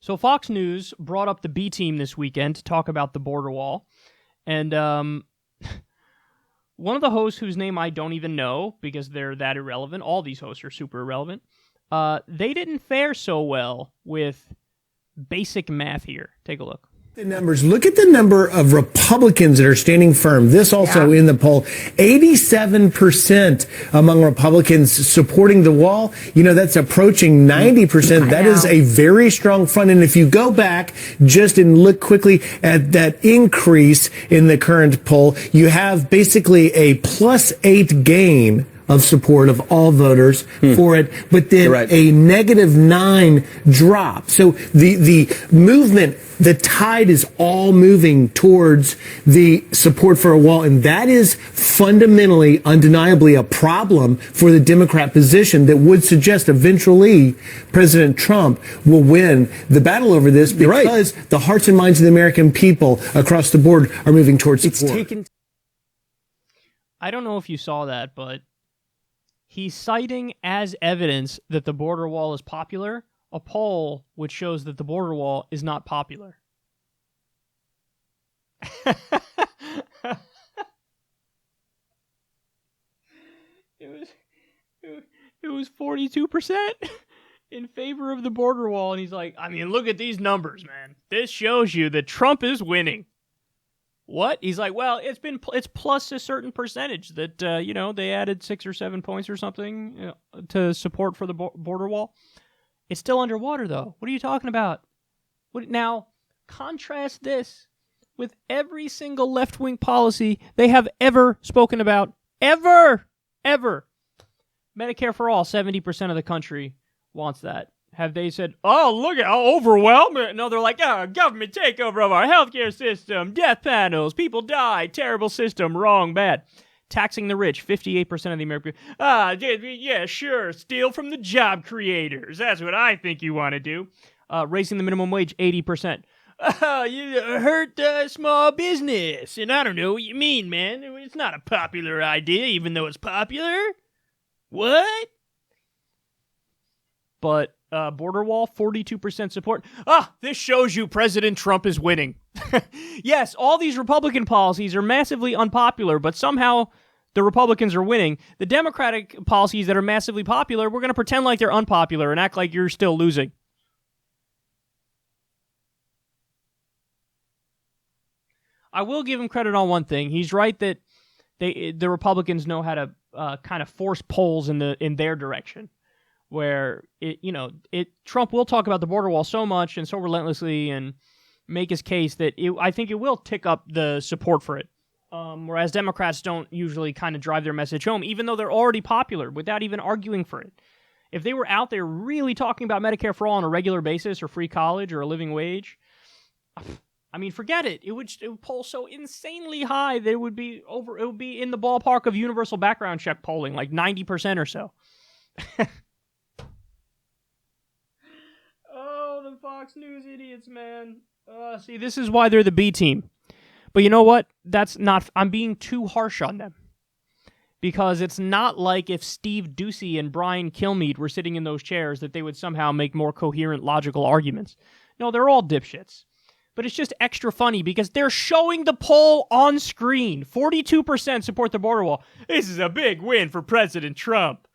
So Fox News brought up the B team this weekend to talk about the border wall. And one of the hosts, whose name I don't even know because they're that irrelevant, all these hosts are super irrelevant, they didn't fare so well with basic math here. Take a look. The numbers. Look at the number of Republicans that are standing firm. This also in the poll, 87% among Republicans supporting the wall. You know, that's approaching 90%. That is a very strong front. And if you go back just and look quickly at that increase in the current poll, you have basically a +8 gain of support of all voters for it, but then a -9 drop. So the movement, the tide is all moving towards the support for a wall, and that is fundamentally, undeniably a problem for the Democrat position that would suggest eventually President Trump will win the battle over this because the hearts and minds of the American people across the board are moving towards support. I don't know if you saw that, but he's citing as evidence that the border wall is popular a poll which shows that the border wall is not popular. It was 42% in favor of the border wall, and he's like, I mean, look at these numbers, man. This shows you that Trump is winning. What? He's like, well, it's plus a certain percentage that, they added 6 or 7 points or something to support for the border wall. It's still underwater, though. What are you talking about? Now, contrast this with every single left-wing policy they have ever spoken about. Ever! Medicare for all, 70% of the country wants that. Have they said, oh, look at how overwhelming? No, they're like, government takeover of our healthcare system, death panels, people die, terrible system, wrong, bad. Taxing the rich, 58% of the American people. Yeah, sure, steal from the job creators. That's what I think you want to do. Raising the minimum wage, 80%. You hurt small business. And I don't know what you mean, man. It's not a popular idea, even though it's popular. What? But border wall, 42% support. This shows you President Trump is winning. Yes, all these Republican policies are massively unpopular, but somehow the Republicans are winning. The Democratic policies that are massively popular, we're going to pretend like they're unpopular and act like you're still losing. I will give him credit on one thing. He's right that the Republicans know how to kind of force polls in their direction. Where Trump will talk about the border wall so much and so relentlessly and make his case that I think it will tick up the support for it. Whereas Democrats don't usually kind of drive their message home, even though they're already popular, without even arguing for it. If they were out there really talking about Medicare for all on a regular basis, or free college, or a living wage, I mean, forget it. It would poll so insanely high that it would be in the ballpark of universal background check polling, like 90% or so. The Fox News idiots, man. See, this is why they're the B team. But you know what? I'm being too harsh on them. Because it's not like if Steve Doocy and Brian Kilmeade were sitting in those chairs that they would somehow make more coherent, logical arguments. No, they're all dipshits. But it's just extra funny because they're showing the poll on screen. 42% support the border wall. This is a big win for President Trump.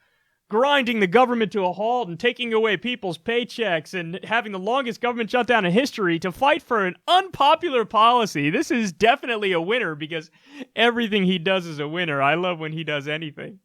Grinding the government to a halt and taking away people's paychecks and having the longest government shutdown in history to fight for an unpopular policy. This is definitely a winner because everything he does is a winner. I love when he does anything.